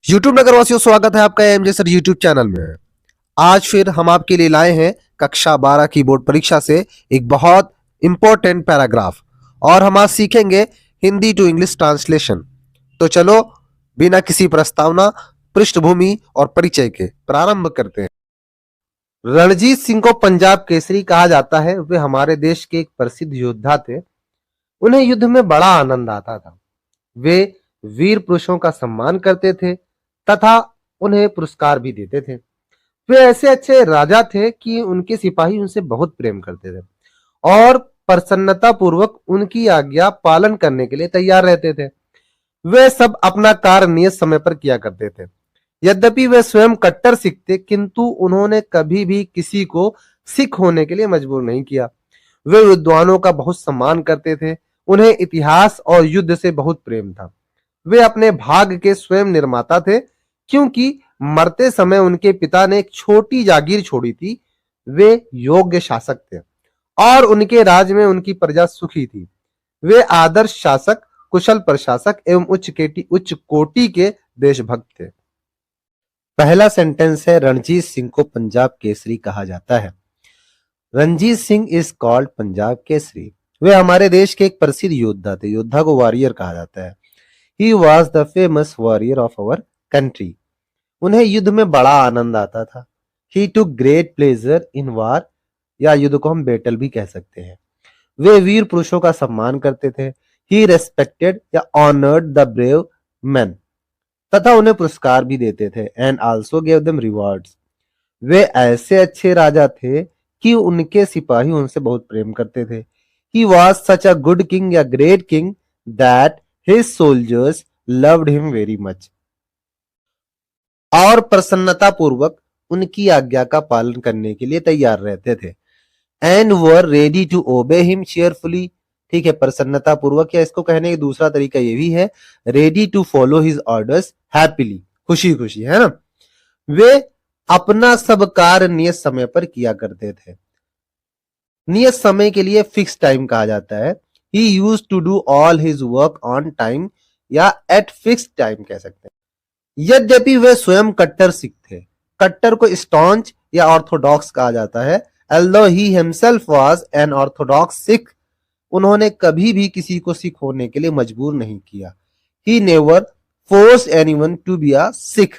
YouTube नगरवासियों, स्वागत है आपका एमजे सर यूट्यूब चैनल में। आज फिर हम आपके लिए लाए हैं कक्षा 12 की बोर्ड परीक्षा से एक बहुत इंपॉर्टेंट पैराग्राफ और हम आज सीखेंगे हिंदी टू इंग्लिश ट्रांसलेशन। तो चलो बिना किसी प्रस्तावना, पृष्ठभूमि और परिचय के प्रारंभ करते हैं। रणजीत सिंह को पंजाब केसरी कहा जाता है। वे हमारे देश के एक प्रसिद्ध योद्धा थे। उन्हें युद्ध में बड़ा आनंद आता था। वे वीर पुरुषों का सम्मान करते थे तथा उन्हें पुरस्कार भी देते थे। वे ऐसे अच्छे राजा थे कि उनके सिपाही उनसे बहुत प्रेम करते थे और प्रसन्नता पूर्वक उनकी आज्ञा पालन करने के लिए तैयार रहते थे। वे सब अपना कार्य नियत समय पर किया करते थे। यद्यपि वे स्वयं कट्टर सिख थे, किंतु उन्होंने कभी भी किसी को सिख होने के लिए मजबूर नहीं किया। वे विद्वानों का बहुत सम्मान करते थे। उन्हें इतिहास और युद्ध से बहुत प्रेम था। वे अपने भाग्य के स्वयं निर्माता थे, क्योंकि मरते समय उनके पिता ने एक छोटी जागीर छोड़ी थी। वे योग्य शासक थे और उनके राज में उनकी प्रजा सुखी थी। वे आदर्श शासक, कुशल प्रशासक एवं उच्च कोटि के देशभक्त थे। पहला सेंटेंस है, रणजीत सिंह को पंजाब केसरी कहा जाता है। Ranjit Singh is called Punjab Kesari. वे हमारे देश के एक प्रसिद्ध योद्धा थे। योद्धा को वॉरियर कहा जाता है। He was the famous warrior of our country. उन्हें युद्ध में बड़ा आनंद आता था। He took great pleasure in war, या युद्ध को हम बैटल भी कह सकते हैं। वे वीर पुरुषों का सम्मान करते थे। He respected या honored the brave men, तथा उन्हें पुरस्कार भी देते थे। And also gave them rewards. वे ऐसे अच्छे राजा थे कि उनके सिपाही उनसे बहुत प्रेम करते थे। He was such a good king या great king that his soldiers loved him very much. और प्रसन्नता पूर्वक उनकी आज्ञा का पालन करने के लिए तैयार रहते थे। And were ready to obey him cheerfully. ठीक है, प्रसन्नता पूर्वक, या इसको कहने का दूसरा तरीका ये भी है, ready to follow his orders happily. खुशी खुशी, है ना। वे अपना सब कार्य नियत समय पर किया करते थे। नियत समय के लिए फिक्स टाइम कहा जाता है। He used to do all his work on time या at fixed time कह सकते हैं। यद्यपि वे स्वयं कट्टर सिख थे। कट्टर को स्टॉन्च या ऑर्थोडॉक्स कहा जाता है। Although he himself was an orthodox Sikh, उन्होंने कभी भी किसी को सिख होने के लिए मजबूर नहीं किया। He never forced anyone to be a Sikh.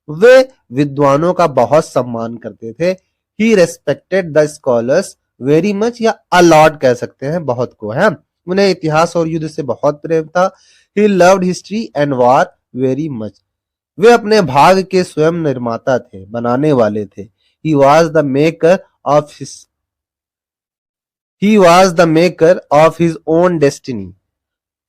वे विद्वानों का बहुत सम्मान करते थे। He respected the scholars very much या अलॉट कह सकते हैं, बहुत को, है। उन्हें इतिहास और युद्ध से बहुत प्रेम था। He loved history and war very much. वे अपने भाग्य के स्वयं निर्माता थे, बनाने वाले थे। He was the maker of his own destiny.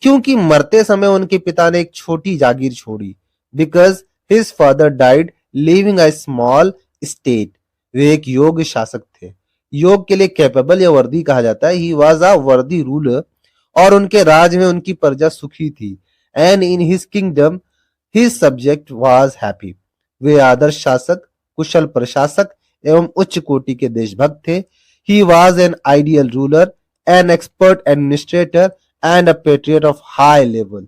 क्योंकि मरते समय उनके पिता ने एक छोटी जागीर छोड़ी। Because his father died leaving a small estate. वे एक योग्य शासक थे। योग के लिए कैपेबल या वर्दी कहा जाता है। He was a worthy ruler. और उनके राज में उनकी प्रजा सुखी थी। And in his kingdom his subject was happy. वे आदर्श शासक, कुशल प्रशासक एवं उच्च कोटि के देशभक्त थे। He was an ideal ruler, an expert administrator and a patriot of high level.